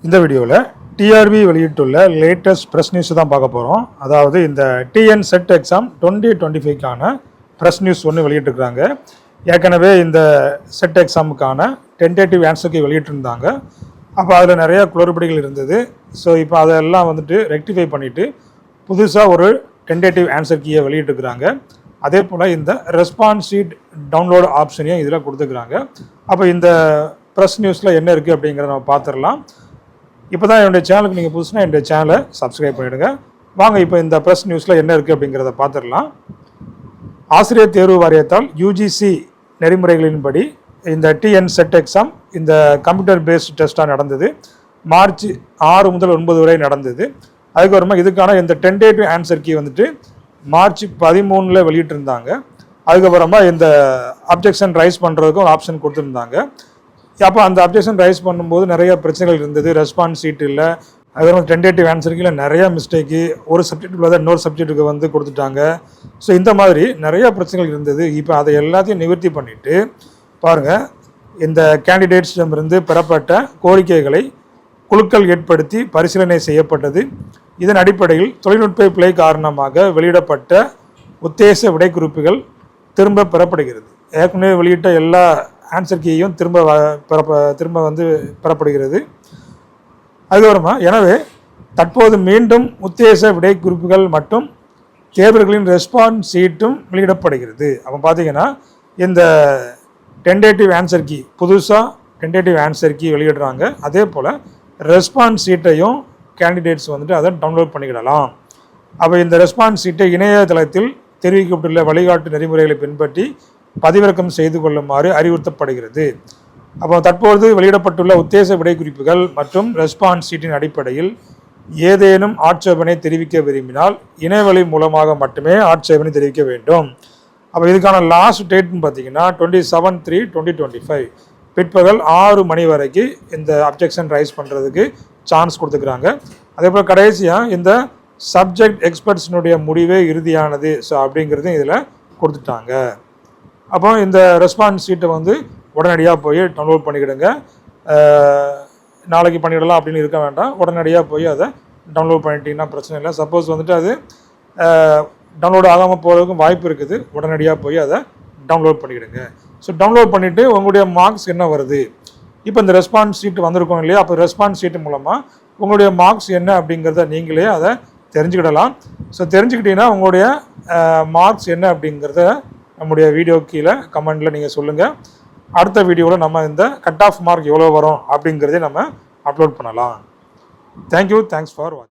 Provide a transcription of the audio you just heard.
இந்த வீடியோவில் டிஆர்பி வெளியிட்டுள்ள லேட்டஸ்ட் ப்ரெஸ் நியூஸ் தான் பார்க்க போகிறோம். அதாவது இந்த டிஎன் செட் எக்ஸாம் 2025க்கான ப்ரெஸ் நியூஸ் ஒன்று வெளியிட்டிருக்கிறாங்க. ஏற்கனவே இந்த செட் எக்ஸாமுக்கான டென்டேட்டிவ் ஆன்சருக்கு வெளியிட்டிருந்தாங்க. அப்போ அதில் நிறையா குளறுபடிகள் இருந்தது. ஸோ இப்போ அதெல்லாம் வந்துட்டு ரெக்டிஃபை பண்ணிவிட்டு புதுசாக ஒரு டென்டேட்டிவ் ஆன்சர் கீயை வெளியிட்டிருக்கிறாங்க. அதே போல் இந்த ரெஸ்பான்ஸ் ஷீட் டவுன்லோட் ஆப்ஷனையும் இதில் கொடுத்துருக்குறாங்க. அப்போ இந்த ப்ரெஸ் நியூஸில் என்ன இருக்குது அப்படிங்கிறத நம்ம பார்த்துடலாம். இப்போ தான் என்னுடைய சேனலுக்கு நீங்கள் புதுசுனா என்னுடைய சேனலை சப்ஸ்கிரைப் பண்ணிவிடுங்க. வாங்க இப்போ இந்த ப்ரெஸ் நியூஸில் என்ன இருக்குது அப்படிங்கிறத பார்த்துடலாம். ஆசிரியர் தேர்வு வாரியத்தால் யூஜிசி நெறிமுறைகளின்படி இந்த டிஎன் செட் எக்ஸாம் இந்த கம்ப்யூட்டர் பேஸ்ட் டெஸ்ட்டாக நடந்தது. மார்ச் 6 முதல் 9 வரை நடந்தது. அதுக்கப்புறமா இதுக்கான இந்த டென்டேட்டிவ் ஆன்சர் கீ வந்துட்டு மார்ச் 13 வெளியிட்டிருந்தாங்க. அதுக்கப்புறமா இந்த அப்ஜெக்ஷன் ரைஸ் பண்ணுறதுக்கும் ஒரு ஆப்ஷன் கொடுத்துருந்தாங்க. அப்போ அந்த அப்ஜெக்ஷன் ரைஸ் பண்ணும்போது நிறைய பிரச்சனைகள் இருந்தது. ரெஸ்பான்ஸ் ஷீட் இல்லை, அதுக்கப்புறம் டென்டேட்டிவ் ஆன்சருக்கு நிறையா மிஸ்டேக்கு, ஒரு சப்ஜெக்ட்டுக்குள்ள தான் இன்னொரு சப்ஜெக்ட்டுக்கு வந்து கொடுத்துட்டாங்க. ஸோ இந்த மாதிரி நிறையா பிரச்சனைகள் இருந்தது. இப்போ அதை எல்லாத்தையும் நிவர்த்தி பண்ணிவிட்டு பாருங்கள், இந்த கேண்டிடேட்ஸிடமிருந்து பெறப்பட்ட கோரிக்கைகளை குழுக்கள் ஏற்படுத்தி பரிசீலனை செய்யப்பட்டது. இதன் அடிப்படையில் தொழில்நுட்ப பிழை காரணமாக வெளியிடப்பட்ட உத்தேச விடைக்குறிப்புகள் திரும்ப பெறப்படுகிறது. ஏற்கனவே வெளியிட்ட எல்லா ஆன்சர் கீயும் திரும்ப வந்து பெறப்படுகிறது. அதுக்கப்புறமா எனவே தற்போது மீண்டும் உத்தேச விடைக்குறிப்புகள் மற்றும் தேர்வர்களின் ரெஸ்பான்ஸ் ஷீட்டும் வெளியிடப்படுகிறது. அப்போ பார்த்தீங்கன்னா இந்த டென்டேட்டிவ் ஆன்சர் கீ புதுசாக டென்டேட்டிவ் ஆன்சர் கீ வெளியிடுறாங்க. அதே போல் ரெஸ்பான்ஸ் ஷீட்டையும் கேண்டிடேட்ஸ் வந்துட்டு அதை டவுன்லோட் பண்ணிக்கிடலாம். அப்போ இந்த ரெஸ்பான்ஸ் ஷீட்டை இணையதளத்தில் தெரிவிக்கப்பட்டுள்ள வழிகாட்டு நெறிமுறைகளை பின்பற்றி பதிவிறக்கம் செய்து கொள்ளுமாறு அறிவுறுத்தப்படுகிறது. அப்போ தற்போது வெளியிடப்பட்டுள்ள உத்தேச விடைக்குறிப்புகள் மற்றும் ரெஸ்பான்ஸ் ஷீட்டின் அடிப்படையில் ஏதேனும் ஆட்சேபனை தெரிவிக்க விரும்பினால் இணையவழி மூலமாக மட்டுமே ஆட்சேபனை தெரிவிக்க வேண்டும். அப்போ இதுக்கான லாஸ்ட் டேட்னு பார்த்தீங்கன்னா 27/3/2025 பிற்பகல் 6 மணி வரைக்கும் இந்த அப்ஜெக்ஷன் ரைஸ் பண்ணுறதுக்கு சான்ஸ் கொடுத்துக்கிறாங்க. அதே போல் கடைசியாக இந்த சப்ஜெக்ட் எக்ஸ்பர்ட்ஸினுடைய முடிவே இறுதியானது ஸோ அப்படிங்கிறதும் இதில் கொடுத்துட்டாங்க. அப்போ இந்த ரெஸ்பான்ஸ் ஷீட்டை வந்து உடனடியாக போய் டவுன்லோட் பண்ணிக்கிடுங்க. நாளைக்கு பண்ணிவிடலாம் அப்படின்னு இருக்க வேண்டாம். உடனடியாக போய் அதை டவுன்லோட் பண்ணிட்டீங்கன்னா பிரச்சனை இல்லை. சப்போஸ் வந்துட்டு அது டவுன்லோட் ஆகாமல் போகிறதுக்கும் வாய்ப்பு இருக்குது. உடனடியாக போய் அதை டவுன்லோட் பண்ணிக்கிடுங்க. ஸோ டவுன்லோட் பண்ணிவிட்டு உங்களுடைய மார்க்ஸ் என்ன வருது, இப்போ இந்த ரெஸ்பான்ஸ் ஷீட் வந்திருக்கோம் இல்லையா, அப்போ ரெஸ்பான்ஸ் ஷீட்டு மூலமாக உங்களுடைய மார்க்ஸ் என்ன அப்படிங்கிறத நீங்களே அதை தெரிஞ்சுக்கிடலாம். ஸோ தெரிஞ்சுக்கிட்டீங்கன்னா உங்களுடைய மார்க்ஸ் என்ன அப்படிங்கிறத நம்முடைய வீடியோ கீழே கமெண்டில் நீங்கள் சொல்லுங்கள். அடுத்த வீடியோவில் நம்ம இந்த கட் ஆஃப் மார்க் எவ்வளோ வரும் அப்படிங்கிறதே நம்ம அப்லோட் பண்ணலாம். தேங்க்யூ, தேங்க்ஸ் ஃபார் வாட்சிங்.